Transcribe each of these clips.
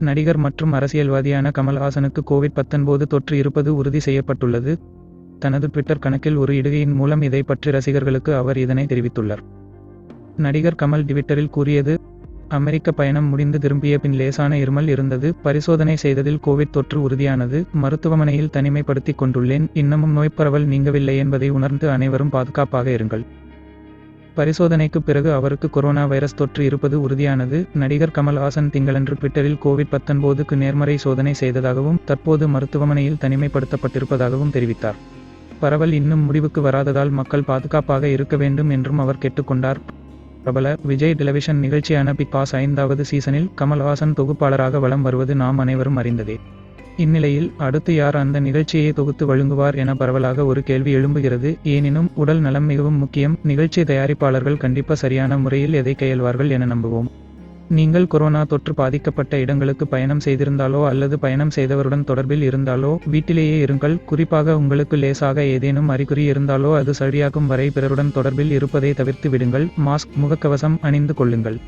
நடிகர் மற்றும் அரசியல்வாதியான கமல்ஹாசனுக்கு கோவிட்-19 தொற்று இருப்பது உறுதி செய்யப்பட்டுள்ளது. தனது ட்விட்டர் கணக்கில் ஒரு இடுகையின் மூலம் இதை பற்றி ரசிகர்களுக்கு அவர் இதனை தெரிவித்துள்ளார். நடிகர் கமல் ட்விட்டரில் கூறியது: அமெரிக்க பயணம் முடிந்து திரும்பிய பின் லேசான இருமல் இருந்தது. பரிசோதனை செய்ததில் கோவிட் தொற்று உறுதியானது. மருத்துவமனையில் தனிமைப்படுத்திக் கொண்டுள்ளேன். இன்னமும் நோய்ப்பரவல் நீங்கவில்லை என்பதை உணர்ந்து அனைவரும் பாதுகாப்பாக இருங்கள். பரிசோதனைக்கு பிறகு அவருக்கு கொரோனா வைரஸ் தொற்று இருப்பது உறுதியானது. நடிகர் கமல்ஹாசன் திங்களன்று ட்விட்டரில் கோவிட்-19க்கு நேர்மறை சோதனை செய்ததாகவும் தற்போது மருத்துவமனையில் தனிமைப்படுத்தப்பட்டிருப்பதாகவும் தெரிவித்தார். பரவல் இன்னும் முடிவுக்கு வராததால் மக்கள் பாதுகாப்பாக இருக்க வேண்டும் என்றும் அவர் கேட்டுக்கொண்டார். பிரபல விஜய் டெலிவிஷன் நிகழ்ச்சியான பிக் பாஸ் 5வது சீசனில் கமல்ஹாசன் தொகுப்பாளராக வலம் வருவது நாம் அனைவரும் அறிந்ததே. இந்நிலையில் அடுத்து யார் அந்த நிகழ்ச்சியை தொகுத்து வழங்குவார் என பரவலாக ஒரு கேள்வி எழும்புகிறது. எனினும் உடல் நலம் மிகவும் முக்கியம். நிகழ்ச்சி தயாரிப்பாளர்கள் கண்டிப்பாக சரியான முறையில் எதை கையாள்வார்கள் என நம்புவோம். நீங்கள் கொரோனா தொற்று பாதிக்கப்பட்ட இடங்களுக்கு பயணம் செய்திருந்தாலோ அல்லது பயணம் செய்தவருடன் தொடர்பில் இருந்தாலோ வீட்டிலேயே இருங்கள். குறிப்பாக உங்களுக்கு லேசாக ஏதேனும் அறிகுறி இருந்தாலோ அது சரியாகும் வரை பிறருடன் தொடர்பில் இருப்பதை தவிர்த்து விடுங்கள். மாஸ்க், முகக்கவசம் அணிந்து கொள்ளுங்கள்.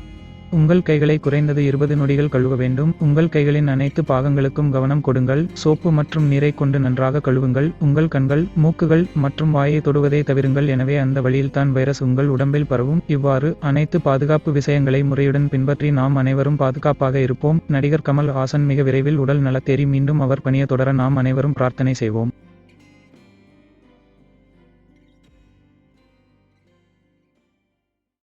உங்கள் கைகளை குறைந்தது 20 நொடிகள் கழுவ வேண்டும். உங்கள் கைகளின் அனைத்து பாகங்களுக்கும் கவனம் கொடுங்கள். சோப்பு மற்றும் நீரை கொண்டு நன்றாக கழுவுங்கள். உங்கள் கண்கள், மூக்குகள் மற்றும் வாயை தொடுவதை தவிருங்கள். எனவே அந்த வழியில்தான் வைரஸ் உங்கள் உடம்பில் பரவும். இவ்வாறு அனைத்து பாதுகாப்பு விஷயங்களை முறையுடன் பின்பற்றி நாம் அனைவரும் பாதுகாப்பாக இருப்போம். நடிகர் கமல் ஹாசன் மிக விரைவில் உடல் நலத்தேறி மீண்டும் அவர் பணியை தொடர நாம் அனைவரும் பிரார்த்தனை செய்வோம்.